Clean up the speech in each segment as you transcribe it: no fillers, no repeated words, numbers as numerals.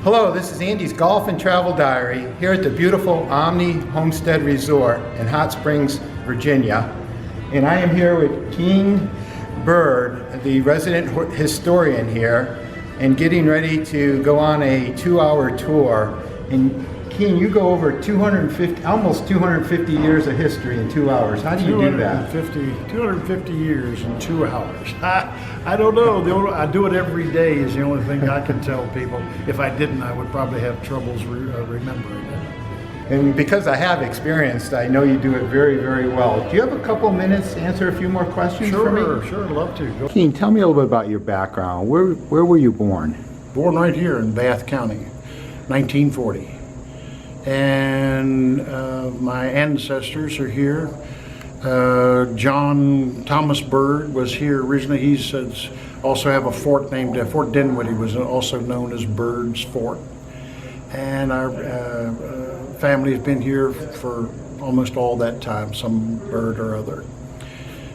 Hello, this is Andy's Golf and Travel Diary here at the beautiful Omni Homestead Resort in Hot Springs, Virginia. And I am here with Keene Byrd, the resident historian here, and getting ready to go on a 2-hour tour. And Keene, you go over almost 250 years of history in 2 hours. How do you do that? 250 years in 2 hours. I don't know. I do it every day is the only thing I can tell people. If I didn't, I would probably have troubles remembering it. And because I have experienced, I know you do it very, very well. Do you have a couple minutes to answer a few more questions for me? Sure, I'd love to. Keene, tell me a little bit about your background. Where were you born? Born right here in Bath County, 1940. And my ancestors are here. John Thomas Byrd was here originally. He's also have a fort named Fort Dinwiddie, was also known as Byrd's Fort. And our family has been here for almost all that time, some Byrd or other.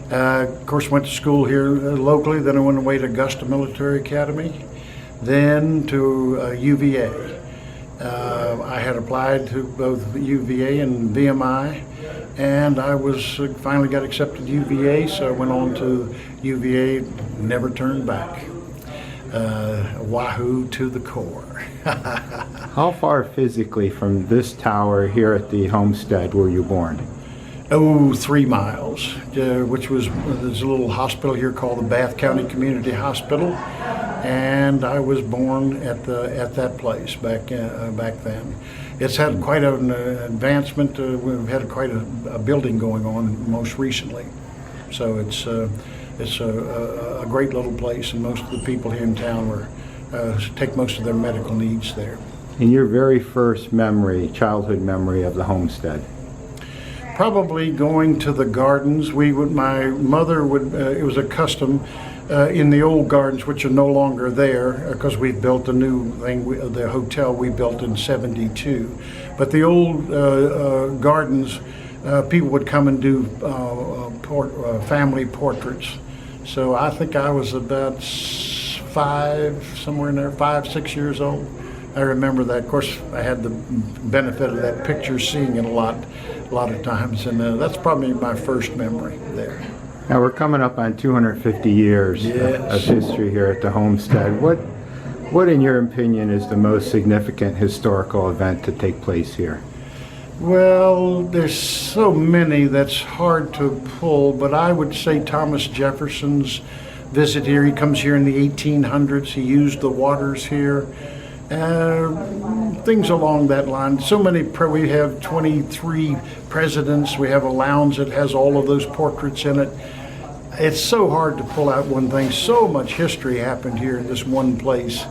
Of course, went to school here locally. Then I went away to Augusta Military Academy, then to UVA. I had applied to both UVA and VMI, and I finally got accepted to UVA, so I went on to UVA, never turned back. Wahoo to the core. How far physically from this tower here at the homestead were you born? 3 miles, which was, there's a little hospital here called the Bath County Community Hospital, and I was born at that place back then. It's had quite an advancement. We've had quite a building going on most recently, so it's a great little place, and most of the people here in town take most of their medical needs there. And your very first childhood memory of the homestead? Probably going to the gardens. My mother would, it was a custom in the old gardens, which are no longer there because we've built a new thing, the hotel we built in '72. But the old gardens, people would come and do family portraits. So I think I was about 5, 6 years old. I remember that. Of course, I had the benefit of that picture, seeing it a lot of times, and that's probably my first memory there. Now we're coming up on 250 years of history here at the homestead. What, in your opinion, is the most significant historical event to take place here? Well, there's so many that's hard to pull, but I would say Thomas Jefferson's visit here. He comes here in the 1800s. He used the waters here. Things along that line. So many, we have 23 presidents. We have a lounge that has all of those portraits in it. It's so hard to pull out one thing. So much history happened here in this one place.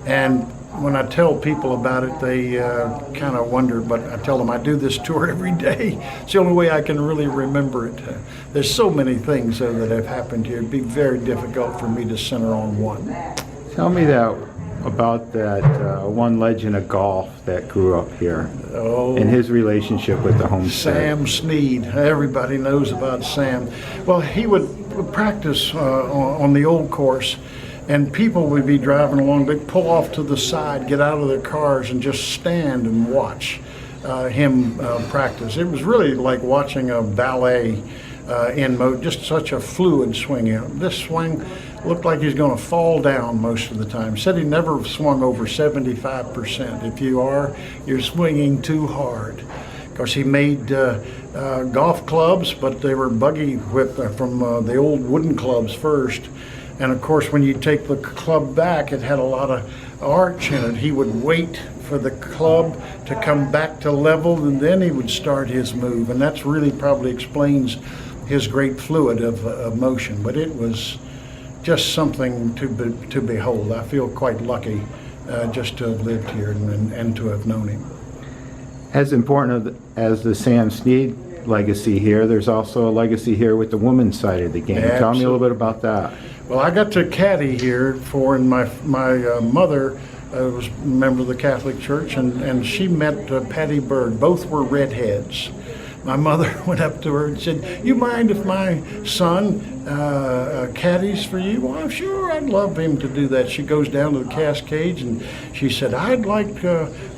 And when I tell people about it, they kind of wonder, but I tell them I do this tour every day. It's the only way I can really remember it. There's so many things that have happened here. It'd be very difficult for me to center on one. Tell me about that one legend of golf that grew up here and his relationship with the homestead. Sam Snead. Everybody knows about Sam. Well, he would practice on the old course, and people would be driving along. They'd pull off to the side, get out of their cars, and just stand and watch him practice. It was really like watching a ballet in mode, just such a fluid swing. This swing looked like he's going to fall down most of the time. Said he never swung over 75%. If you are, you're swinging too hard. Of course, he made golf clubs, but they were buggy whipped from the old wooden clubs first. And of course, when you take the club back, it had a lot of arch in it. He would wait for the club to come back to level, and then he would start his move. And that's really probably explains his great fluid of motion. But it was just something to behold. I feel quite lucky just to have lived here and to have known him. As important as the Sam Snead legacy here, there's also a legacy here with the women's side of the game. Absolutely. Tell me a little bit about that. Well, I got to caddy here and my mother was a member of the Catholic Church, and she met Patty Byrd. Both were redheads. my mother went up to her and said, "You mind if my son caddies for you?" "Well, sure, I'd love him to do that." She goes down to the Cascades and she said, "I'd like,"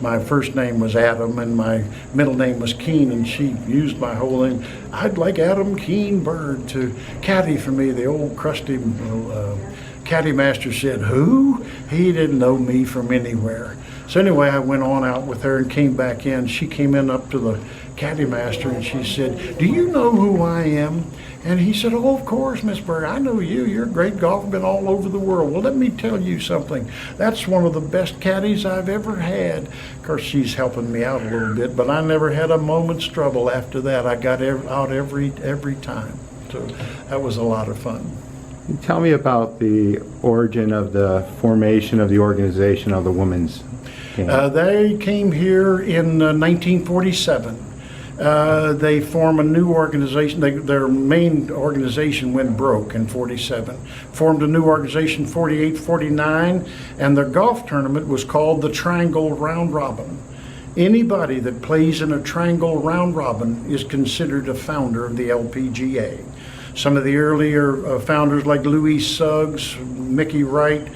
my first name was Adam and my middle name was Keene, and she used my whole name. "I'd like Adam Keene Byrd to caddy for me." The old crusty caddy master said, "Who?" He didn't know me from anywhere. So anyway, I went on out with her and came back in. She came in up to the caddy master and she said, "Do you know who I am?" And he said, "Oh, of course, Miss Byrd, I know you. You're a great golfer, been all over the world. Well, let me tell you something. That's one of the best caddies I've ever had." Of course, she's helping me out a little bit, but I never had a moment's trouble after that. I got out every time. So that was a lot of fun. Tell me about the origin of the formation of the organization of the women's game. They came here in 1947. They formed a new organization. Their main organization went broke in 47. Formed a new organization 48, 49, and their golf tournament was called the Triangle Round Robin. Anybody that plays in a Triangle Round Robin is considered a founder of the LPGA. Some of the earlier founders like Louis Suggs, Mickey Wright,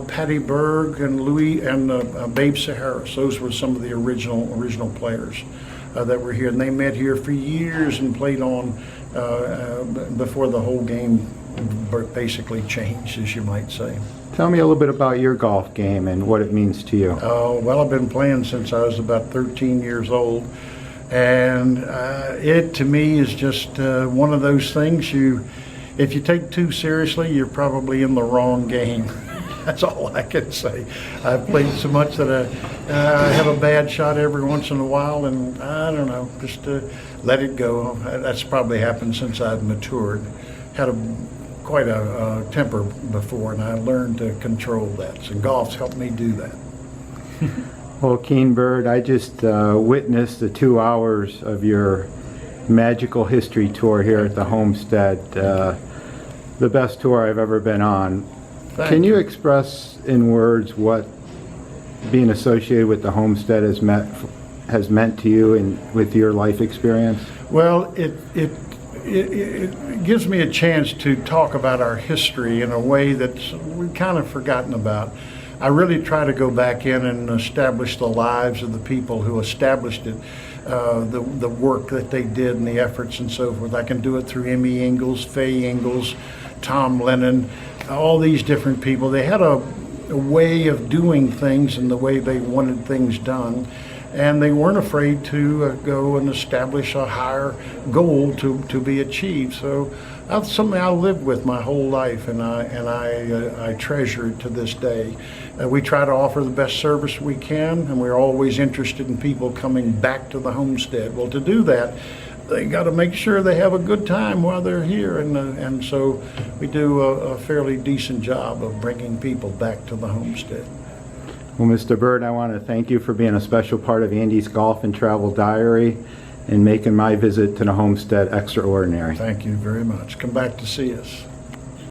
Patty Berg, and Babe Saharis. Those were some of the original players that were here, and they met here for years and played on before the whole game basically changed, as you might say. Tell me a little bit about your golf game and what it means to you. Well, I've been playing since I was about 13 years old. And it, to me, is just one of those things if you take too seriously, you're probably in the wrong game. That's all I can say. I've played so much that I have a bad shot every once in a while, and I don't know, just let it go. That's probably happened since I've matured. Had quite a temper before, and I learned to control that. So golf's helped me do that. Well, Keene Byrd, I just witnessed the 2 hours of your magical history tour here at the Homestead. The best tour I've ever been on. Can you express in words what being associated with the Homestead has meant to you and with your life experience? Well, it gives me a chance to talk about our history in a way that we've kind of forgotten about. I really try to go back in and establish the lives of the people who established it, the work that they did and the efforts and so forth. I can do it through Emmy Ingalls, Faye Ingalls, Tom Lennon, all these different people. They had a way of doing things and the way they wanted things done, and they weren't afraid to go and establish a higher goal to be achieved. So that's something I lived with my whole life, and I treasure it to this day. We try to offer the best service we can, and we're always interested in people coming back to the homestead. Well, to do that, they got to make sure they have a good time while they're here, and so we do a fairly decent job of bringing people back to the homestead. Well, Mr. Byrd, I want to thank you for being a special part of Andy's Golf and Travel Diary and making my visit to the homestead extraordinary. Thank you very much. Come back to see us.